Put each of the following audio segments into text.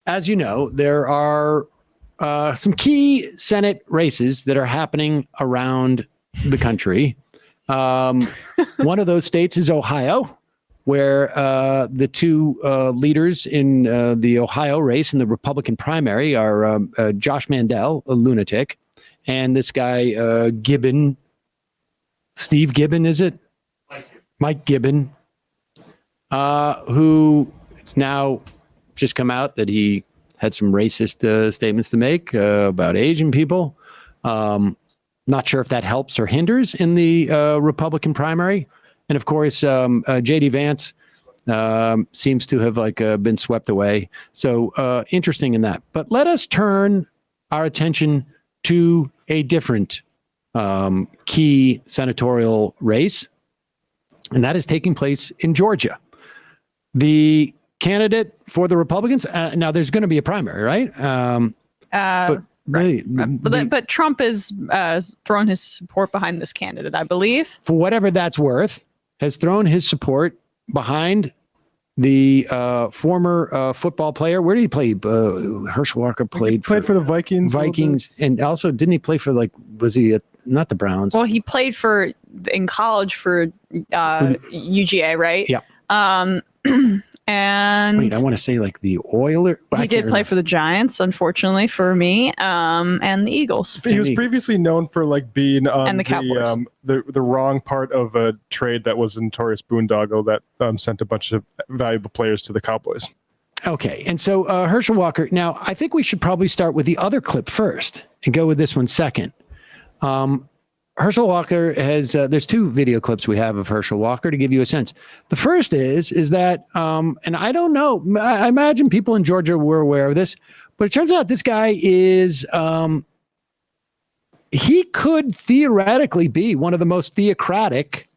as you know, there are some key Senate races that are happening around the country. One of those states is Ohio, where the two leaders in the Ohio race in the Republican primary are Josh Mandel, a lunatic, and this guy Gibbon, Steve Gibbon, is it? Mike Gibbon, who it's now just come out that he had some racist statements to make about Asian people. Not sure if that helps or hinders in the Republican primary. And of course, J.D. Vance seems to have been swept away. So interesting in that. But let us turn our attention to a different key senatorial race, and that is taking place in Georgia. The candidate for the Republicans, now there's going to be a primary, right? But Trump has thrown his support behind this candidate, I believe. For whatever that's worth, has thrown his support behind the former football player. Where did he play? Herschel Walker played for the Vikings. And also, didn't he play for was he not the Browns? Well, he played in college for UGA, right? Yeah. And wait, I want to say the Oilers. He did play for the Giants, unfortunately for me, and the Eagles. He was previously known for being on the wrong part of a trade that was a notorious boondoggle that sent a bunch of valuable players to the Cowboys. Okay, and so Herschel Walker. Now, I think we should probably start with the other clip first and go with this one second. Herschel Walker has, there's two video clips we have of Herschel Walker to give you a sense. The first is that, and I don't know, I imagine people in Georgia were aware of this, but it turns out this guy is, he could theoretically be one of the most theocratic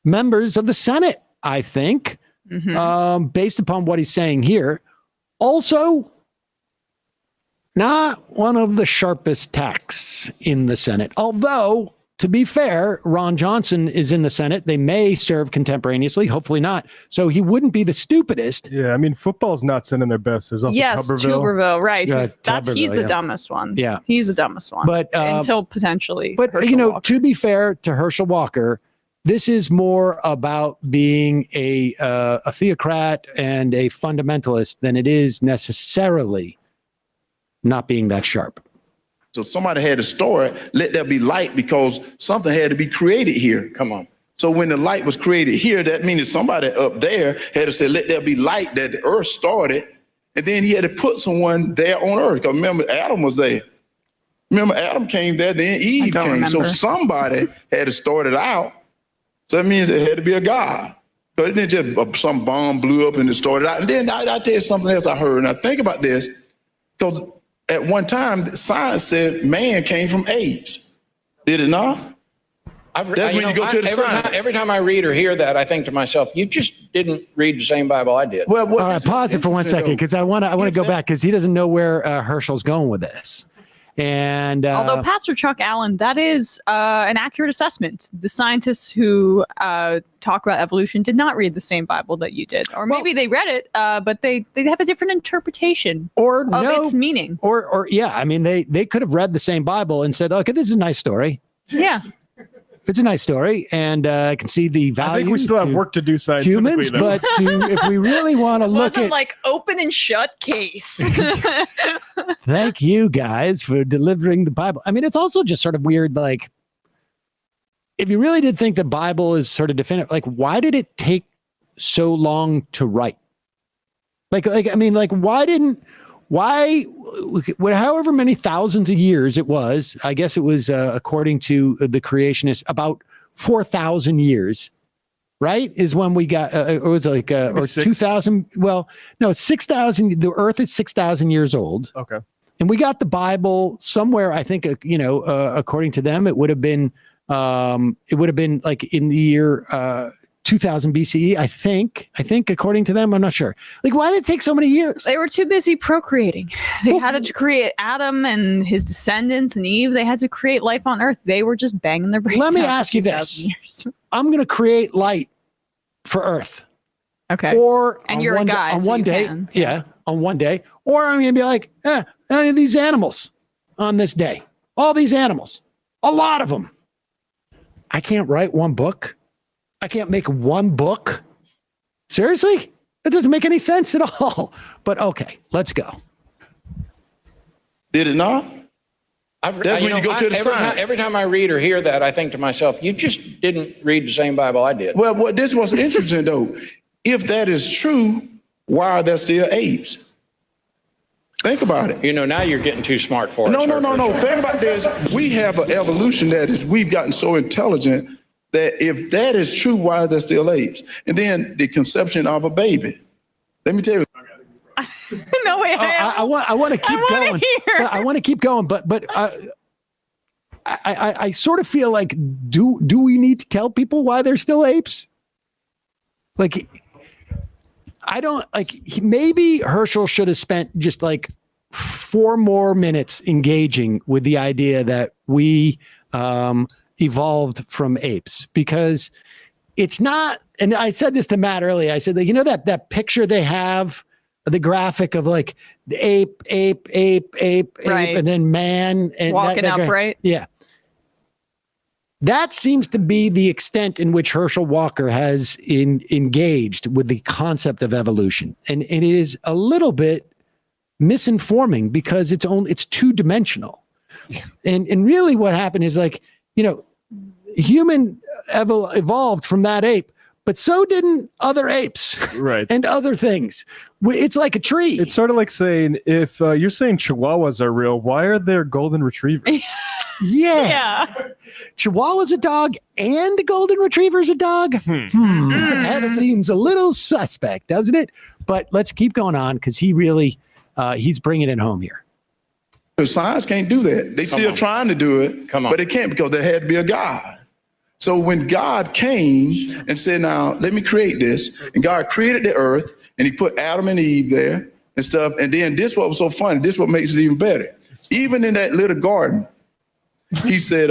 members of the Senate, I think, based upon what he's saying here. Also, not one of the sharpest tacks in the Senate, although, to be fair, Ron Johnson is in the Senate. They may serve contemporaneously, hopefully not. So he wouldn't be the stupidest. Yeah, I mean, football's not sending their best. There's also Tuberville, right. He's the dumbest one. Yeah. He's the dumbest one. But until potentially Herschel Walker. To be fair to Herschel Walker, this is more about being a theocrat and a fundamentalist than it is necessarily not being that sharp. So somebody had to store it, let there be light, because something had to be created here. Come on. So when the light was created here, that means somebody up there had to say, let there be light, that the earth started. And then he had to put someone there on earth. Because remember, Adam was there. Remember, Adam came there, then Eve came. Remember. So somebody had to start it out. So that means there had to be a God. So it didn't just some bomb blew up and it started out. And then I'll tell you something else I heard. Now think about this, because at one time, science said man came from apes. Did it not? Every time I read or hear that, I think to myself, you just didn't read the same Bible I did. Well, all right, pause it for 1 second, because I want to go back, because he doesn't know where Herschel's going with this. And although Pastor Chuck Allen, that is an accurate assessment. The scientists who talk about evolution did not read the same Bible that you did, or maybe they read it, but they have a different interpretation of its meaning. Or yeah, I mean they could have read the same Bible and said, okay, this is a nice story. Yeah. It's a nice story, and I can see the value. I think we still have work to do scientifically, humans, but if we really want to look at open and shut case. Thank you guys for delivering the Bible. I mean, it's also just sort of weird. If you really did think the Bible is sort of definitive, why did it take so long to write? However many thousands of years it was, I guess it was, according to the creationists, about 4,000 years, right? Is when we got, it was or 2,000. Well, no, 6,000. The earth is 6,000 years old. Okay. And we got the Bible somewhere, I think, according to them, it would have been in the year, 2000 BCE, I think, according to them, I'm not sure. Why did it take so many years? They were too busy procreating. They had to create Adam and his descendants and Eve. They had to create life on Earth. They were just banging their brains. Let me ask you this. I'm going to create light for Earth. Okay. Or and you're a guy. On one day, on one day, or I'm going to be like, these animals on this day, all these animals, a lot of them. I can't write one book. I can't make one book. Seriously? That doesn't make any sense at all. But okay, let's go. Did it not? That's when you go to the science. Every time I read or hear that, I think to myself, you just didn't read the same Bible I did. Well, this was interesting, though. If that is true, why are there still apes? Think about it. You know, now you're getting too smart for it. No. Think about this. We have an evolution we've gotten so intelligent that if that is true, why are there still apes? And then the conception of a baby. Let me tell you. No way. I want to keep going. I want to keep going, but I sort of feel like, do we need to tell people why they're still apes? Like, I don't maybe Herschel should have spent just like 4 more minutes engaging with the idea that we evolved from apes, because it's not. And I said this to Matt earlier. I said that, that picture they have, the graphic of like the ape, right, and then man and walking upright. Yeah. That seems to be the extent in which Herschel Walker has engaged with the concept of evolution. And it is a little bit misinforming because it's 2-dimensional. Yeah. And really what happened is human evolved from that ape, but so didn't other apes, right, and other things. It's like a tree. It's sort of like saying, if you're saying Chihuahuas are real, why are there golden retrievers? Yeah. Chihuahua's a dog and a golden retriever's a dog. That seems a little suspect, doesn't it? But let's keep going on, because he really, he's bringing it home here. Science can't do that. They still trying to do it, but it can't, because there had to be a God. So when God came and said, now let me create this, and God created the earth, and he put Adam and Eve there and stuff. And then this what was so funny, this what makes it even better. Even in that little garden, he said,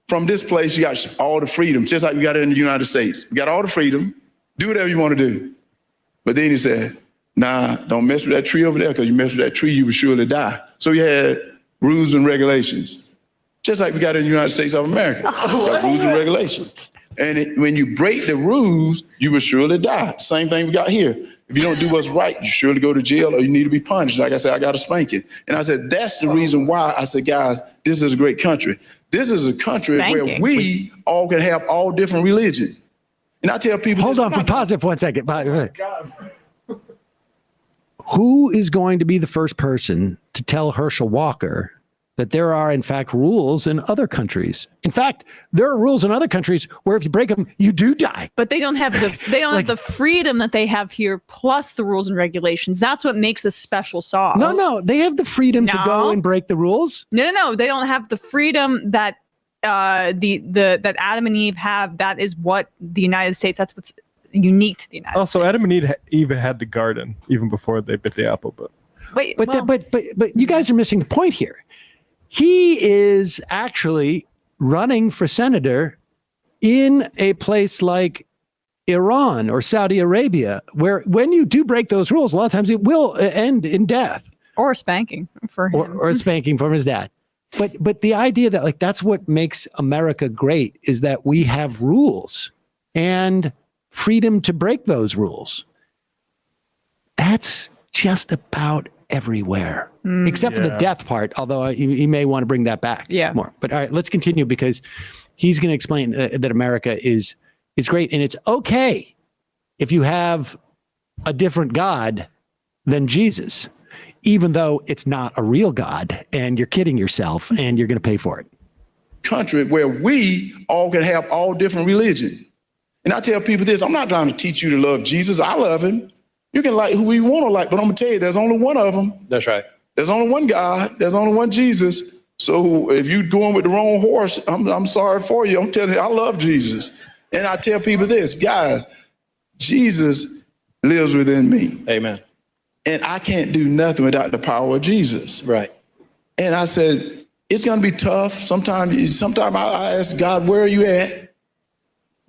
from this place, you got all the freedom, just like we got it in the United States. You got all the freedom, do whatever you want to do. But then he said, nah, don't mess with that tree over there, because you mess with that tree, you will surely die. So you had rules and regulations, just like we got in the United States of America. Got rules and regulations. And when you break the rules, you will surely die. Same thing we got here. If you don't do what's right, you surely go to jail, or you need to be punished. Like I said, I got to spank it. And I said, that's the reason why I said, guys, this is a great country. This is a country where we all can have all different religions. And I tell people— Hold on, pause it for 1 second. Who is going to be the first person to tell Herschel Walker that there are, in fact, rules in other countries? In fact, there are rules in other countries where if you break them, you do die. But they don't have have the freedom that they have here, plus the rules and regulations. That's what makes a special sauce. No, they have the freedom to go and break the rules. No, they don't have the freedom that that Adam and Eve have. That is what the United States. That's what's unique to the United States. Also, Adam and Eve had the garden even before they bit the apple. But you guys are missing the point here. He is actually running for senator in a place like Iran or Saudi Arabia, where when you do break those rules, a lot of times it will end in death. Or spanking for him. Or spanking from his dad. But the idea that that's what makes America great, is that we have rules and freedom to break those rules. That's just about everywhere, except for the death part, although you may want to bring that back more. But all right, let's continue, because he's going to explain that America is great, and it's okay if you have a different God than Jesus, even though it's not a real God, and you're kidding yourself, and you're going to pay for it. Country where we all can have all different religions. And I tell people this, I'm not trying to teach you to love Jesus. I love him. You can like who you want to like, but I'm going to tell you, there's only one of them. That's right. There's only one God. There's only one Jesus. So if you're going with the wrong horse, I'm sorry for you. I'm telling you, I love Jesus. And I tell people this, guys, Jesus lives within me. Amen. And I can't do nothing without the power of Jesus. Right. And I said, it's going to be tough. Sometimes I ask God, where are you at?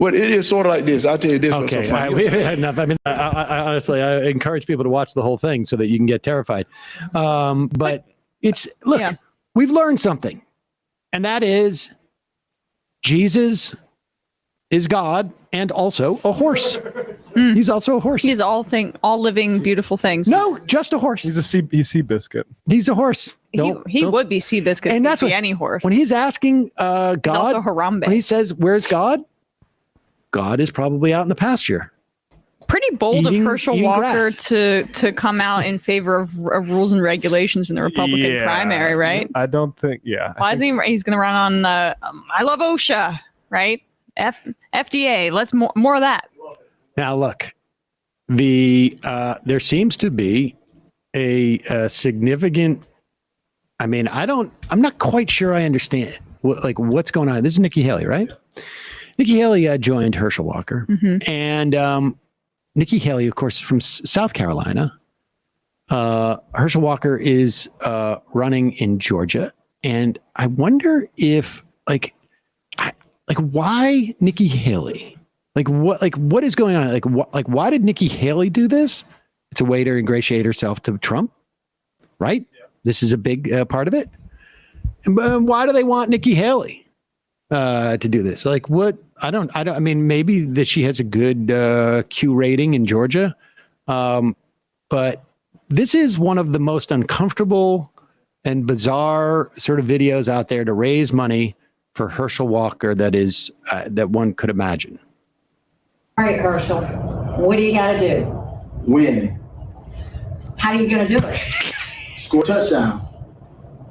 Well, it is sort of like this. I'll tell you this. What's so Okay, funny. we've had enough. I mean, I honestly, I encourage people to watch the whole thing so that you can get terrified. But it's look, Yeah. we've learned something, and that is Jesus is God and also a horse. He's also a horse. He's all living, beautiful things. No, just a horse. He's a sea biscuit. He's a horse. He would be Seabiscuit. And that's be what, any horse. when he's asking God, He's also Harambe. when he says, "Where's God?" God is probably out in the pasture. Pretty bold Eating- of Herschel eating Walker grass. to come out in favor of rules and regulations in the Republican primary, right? I don't think. Yeah. Why isn't he's going to run on? I love OSHA, right? FDA. Let's more of that. Now, look, there seems to be a significant. I mean, I'm not quite sure I understand what's going on. This is Nikki Haley, right? Nikki Haley joined Herschel Walker, and Nikki Haley, of course, from South Carolina. Herschel Walker is running in Georgia, and I wonder if why Nikki Haley? What is going on? Why did Nikki Haley do this? It's a way to ingratiate herself to Trump, right? Yeah. This is a big part of it. And why do they want Nikki Haley to do this? What? I mean, maybe that she has a good Q rating in Georgia, but this is one of the most uncomfortable and bizarre sort of videos out there to raise money for Herschel Walker that one could imagine. All right, Herschel, what do you got to do? Win. How are you going to do it? Score a touchdown.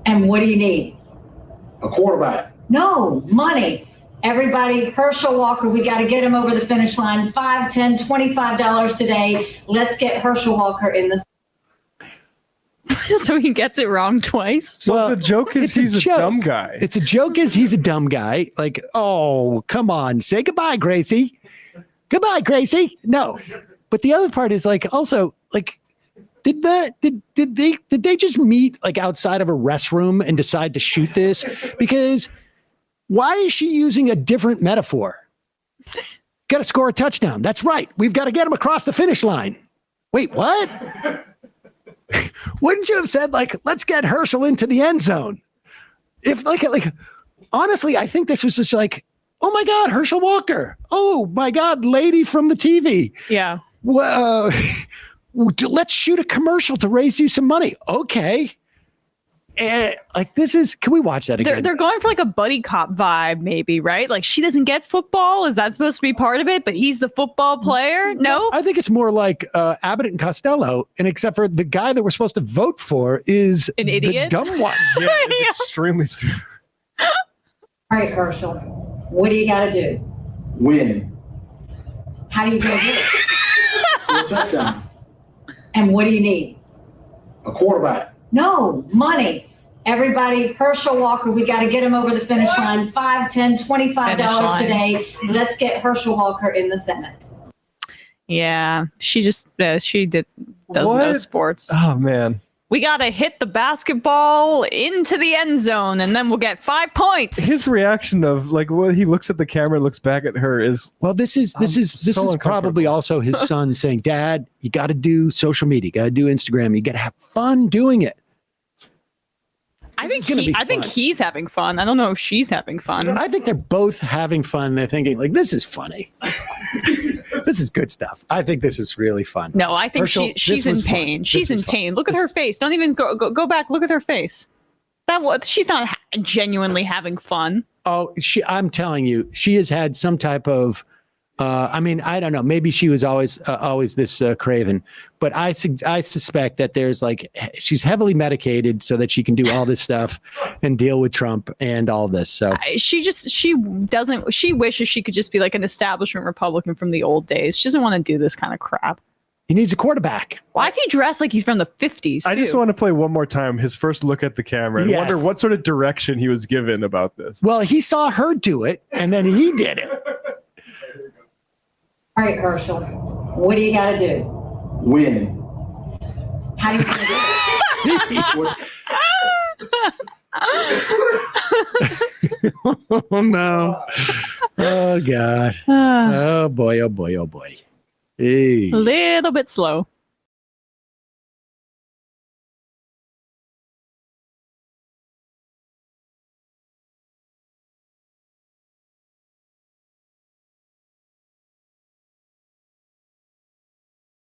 And what do you need? A quarterback. No, money. Everybody, Herschel Walker, we got to get him over the finish line. $5, $10, $25 today. Let's get Herschel Walker in the. So he gets it wrong twice. So the joke is he's a dumb guy. It's a joke is he's a dumb guy. Oh, come on. Say goodbye, Gracie. Goodbye, Gracie. No. But the other part is also did they just meet outside of a restroom and decide to shoot this? Because why is she using a different metaphor? Got to score a touchdown. That's right. We've got to get him across the finish line. Wait, what? Wouldn't you have said let's get Herschel into the end zone? If honestly, I think this was just oh my God, Herschel Walker. Oh my God, lady from the TV. Yeah. Well, let's shoot a commercial to raise you some money. Okay. Can we watch that again? They're going for a buddy cop vibe, maybe, right? She doesn't get football. Is that supposed to be part of it? But he's the football player? No? I think it's more like Abbott and Costello, and except for the guy that we're supposed to vote for is an idiot, the dumb one. Yeah, it's extremely stupid. All right, Herschel, what do you got to do? Win. How are you going to do it? Score a touchdown. And what do you need? A quarterback. No, money. Everybody, Herschel Walker, we got to get him over the finish line. $5, $10, $25 today. Let's get Herschel Walker in the Senate. Yeah, she just does no sports. Oh man, we got to hit the basketball into the end zone, and then we'll get 5 points. his reaction of when he looks at the camera, and looks back at her is Well, this is probably also his son saying, "Dad, you got to do social media, you got to do Instagram, you got to have fun doing it." I think he's having fun. I don't know if she's having fun. I think they're both having fun. They're thinking this is funny. This is good stuff. I think this is really fun. No, I think Herschel, she's in this was fun. pain. This She's in was fun. pain. Look at her face. Don't even go back. Look at her face. She's not genuinely having fun. Oh, I'm telling you, she has had some type of. I mean, I don't know. Maybe she was always this craven, but I suspect that there's she's heavily medicated so that she can do all this stuff and deal with Trump and all this. So She wishes she could just be an establishment Republican from the old days. She doesn't want to do this kind of crap. he needs a quarterback. Why is he dressed like he's from the 50s? I just want to play one more time his first look at the camera and Yes. wonder what sort of direction he was given about this. Well, he saw her do it and then he did it. All right, Herschel, what do you got to do? Win. How are you going to do it? Oh no. Oh God. A Oh boy. Oh boy. Oh boy. Hey. little bit slow.